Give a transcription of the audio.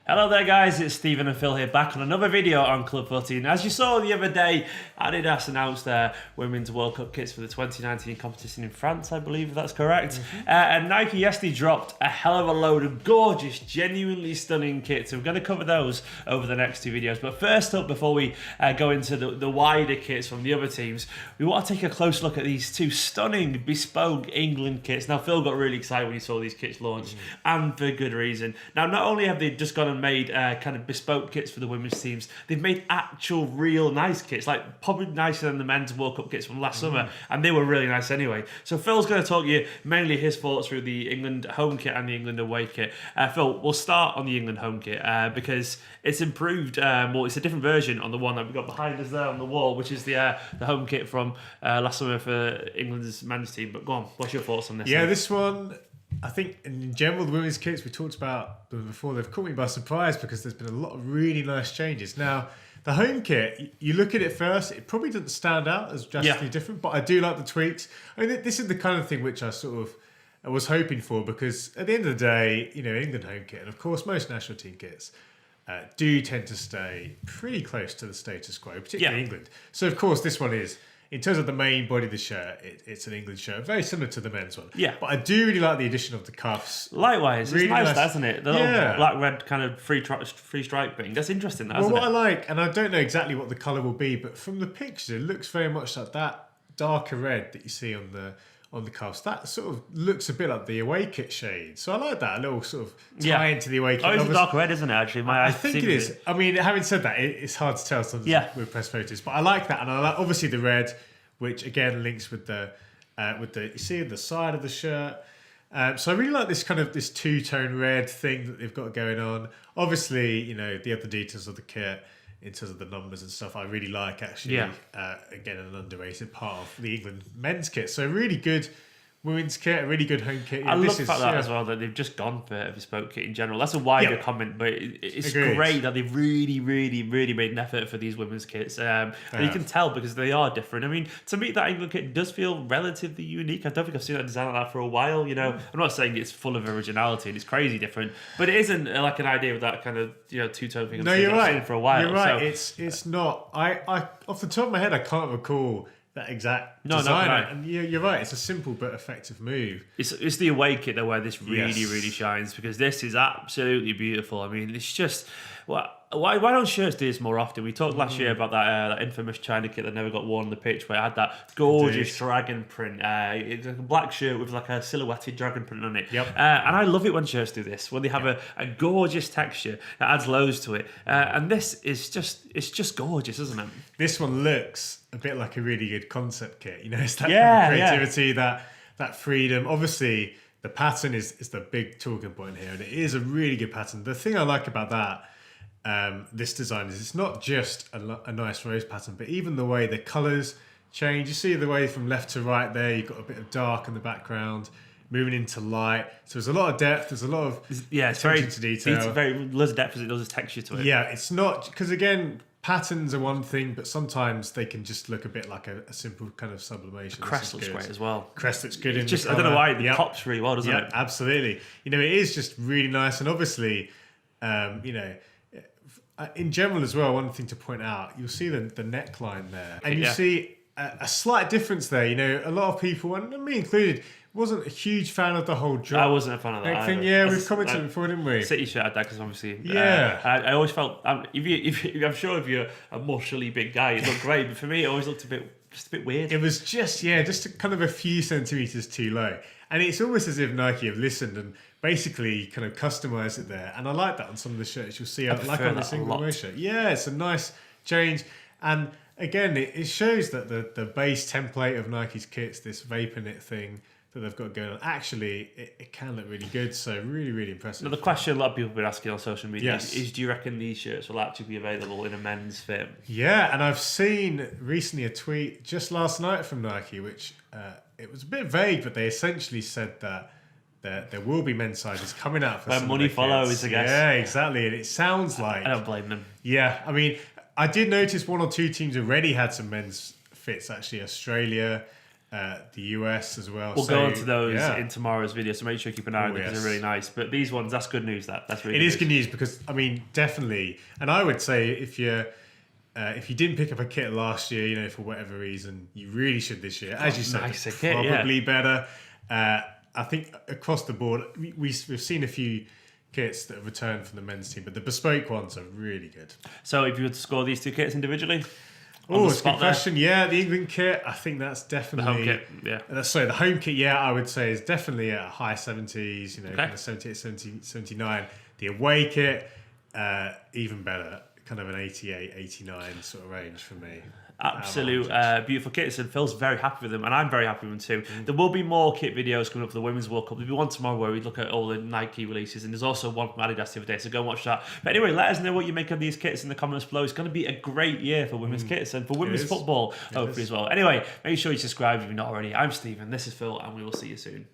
Hello there guys, it's Stephen and Phil here back on another video on Club Footy. And as you saw the other day, Adidas announced their Women's World Cup kits for the 2019 competition in France, I believe if that's correct. And Nike yesterday dropped a hell of a load of gorgeous, genuinely stunning kits. And we're going to cover those over the next two videos. But first up, before we go into the wider kits from the other teams, we want to take a close look at these two stunning bespoke England kits. Now Phil got really excited when he saw these kits launched, and for good reason. Now not only have they just gone and made kind of bespoke kits for the women's teams, they've made actual real nice kits, like probably nicer than the men's World Cup kits from last summer, and they were really nice anyway. So Phil's going to talk you mainly his thoughts through the England home kit and the England away kit. Phil, we'll start on the England home kit because it's improved. Well, it's a different version on the one that we've got behind us there on the wall, which is the home kit from last summer for England's men's team. But go on, what's your thoughts on this? Yeah, this one, I think in general, the women's kits, we talked about them before, they've caught me by surprise because there's been a lot of really nice changes. Now, the home kit, you look at it first, it probably doesn't stand out as drastically different, but I do like the tweaks. I mean, this is the kind of thing which I was hoping for, because at the end of the day, you know, England home kit, and of course most national team kits, do tend to stay pretty close to the status quo, particularly England. So of course this one is, in terms of the main body of the shirt, it's an England shirt, very similar to the men's one. Yeah. But I do really like the addition of the cuffs. Likewise, Really it's nice, isn't it? The little black-red kind of free stripe thing. That's interesting, isn't it? Well, what I like, and I don't know exactly what the colour will be, but from the picture, it looks very much like that darker red that you see on the cuffs. That sort of looks a bit like the away kit shade. So I like that, a little sort of tie into the away kit. Oh, it's a dark red, isn't it, actually? I think it is. I mean, having said that, it's hard to tell sometimes with press photos, but I like that. And I like, obviously, the red, which again links with the you see the side of the shirt. So I really like this two-tone red thing that they've got going on. Obviously, you know, the other details of the kit in terms of the numbers and stuff, I really like actually. Again, an underrated part of the England men's kit. So really good women's kit, a really good home kit. I love that as well, that they've just gone for a bespoke kit in general. That's a wider comment, but it's great that they've really made an effort for these women's kits. And you can tell because they are different. I mean, to me, that England kit does feel relatively unique. I don't think I've seen that design like that for a while. You know, I'm not saying it's full of originality and it's crazy different, but it isn't like an idea of that kind of, you know, two-tone thing. No, you're right. I've seen for a while. You're right. So, it's not. I off the top of my head, I can't recall that exact design. No. And you're right, it's a simple but effective move. It's the away kit though where this really shines, because this is absolutely beautiful. I mean, it's just, why don't shirts do this more often? We talked last year about that infamous China kit that never got worn on the pitch, where it had that gorgeous dragon print. It's like a black shirt with like a silhouetted dragon print on it. And I love it when shirts do this, when they have a gorgeous texture that adds loads to it. And this is just gorgeous, isn't it? This one looks a bit like a really good concept kit. You know, it's that kind of creativity, that freedom. Obviously, the pattern is the big talking point here, and it is a really good pattern. The thing I like about that, this design, is it's not just a nice rose pattern, but even the way the colours change. You see the way from left to right there, you've got a bit of dark in the background, moving into light. So there's a lot of depth, there's a lot of attention to detail. It's very loads of depth as it does texture to it. Yeah, it's not, because again, patterns are one thing, but sometimes they can just look a bit like a simple kind of sublimation. The crest looks great as well. Crest looks good. Just, I don't know why, it pops really well, doesn't it? Absolutely. You know, it is just really nice. And obviously, you know, in general as well, one thing to point out, you'll see the neckline there. And you see a slight difference there. You know, a lot of people, and me included, wasn't a huge fan of the whole drop. I wasn't a fan of that thing. Yeah, we've commented before, didn't we? City shirt had that because obviously, I always felt. I'm sure if you're a muscly big guy, it looked great, but for me, it always looked just a bit weird. It was just kind of a few centimeters too low, and it's almost as if Nike have listened and basically kind of customized it there. And I like that on some of the shirts you'll see, like on the single wear shirt. Yeah, it's a nice change, and again, it shows that the base template of Nike's kits, this vapor knit thing that they've got going on, actually it can look really good. So really impressive. Now, the question a lot of people have been asking on social media is do you reckon these shirts will actually be available in a men's fit? Yeah, and I've seen recently a tweet just last night from Nike, which it was a bit vague, but they essentially said that there will be men's sizes coming out for where some money of the follows, kids. I guess. Yeah, exactly. And it sounds like, I don't blame them. Yeah, I mean, I did notice one or two teams already had some men's fits, actually. Australia, the US as well. We'll so, go into those yeah. in tomorrow's video, so make sure you keep an eye on them because they're really nice. But these ones, that's good news. That's really It good is good news because, I mean, definitely. And I would say if you didn't pick up a kit last year, you know, for whatever reason, you really should this year. As you said, nicer it's kit, probably better. I think across the board, we've seen a few kits that have returned from the men's team, but the bespoke ones are really good. So if you were to score these two kits individually? Oh, it's a good question. Yeah, the England kit, I think that's definitely... The home kit, yeah. Sorry, the home kit, yeah, I would say is definitely at high 70s, you know, Okay. kind of 78, 70, 79. The away kit, even better, kind of an 88, 89 sort of range for me. Absolute beautiful kits, and Phil's very happy with them, and I'm very happy with them too. There will be more kit videos coming up for the Women's World Cup. There'll be one tomorrow where we look at all the Nike releases, and there's also one from Adidas the other day, so go and watch that. But anyway, let us know what you make of these kits in the comments below. It's going to be a great year for women's kits and for women's football, hopefully as well. Anyway, make sure you subscribe if you're not already. I'm Stephen, this is Phil, and we will see you soon.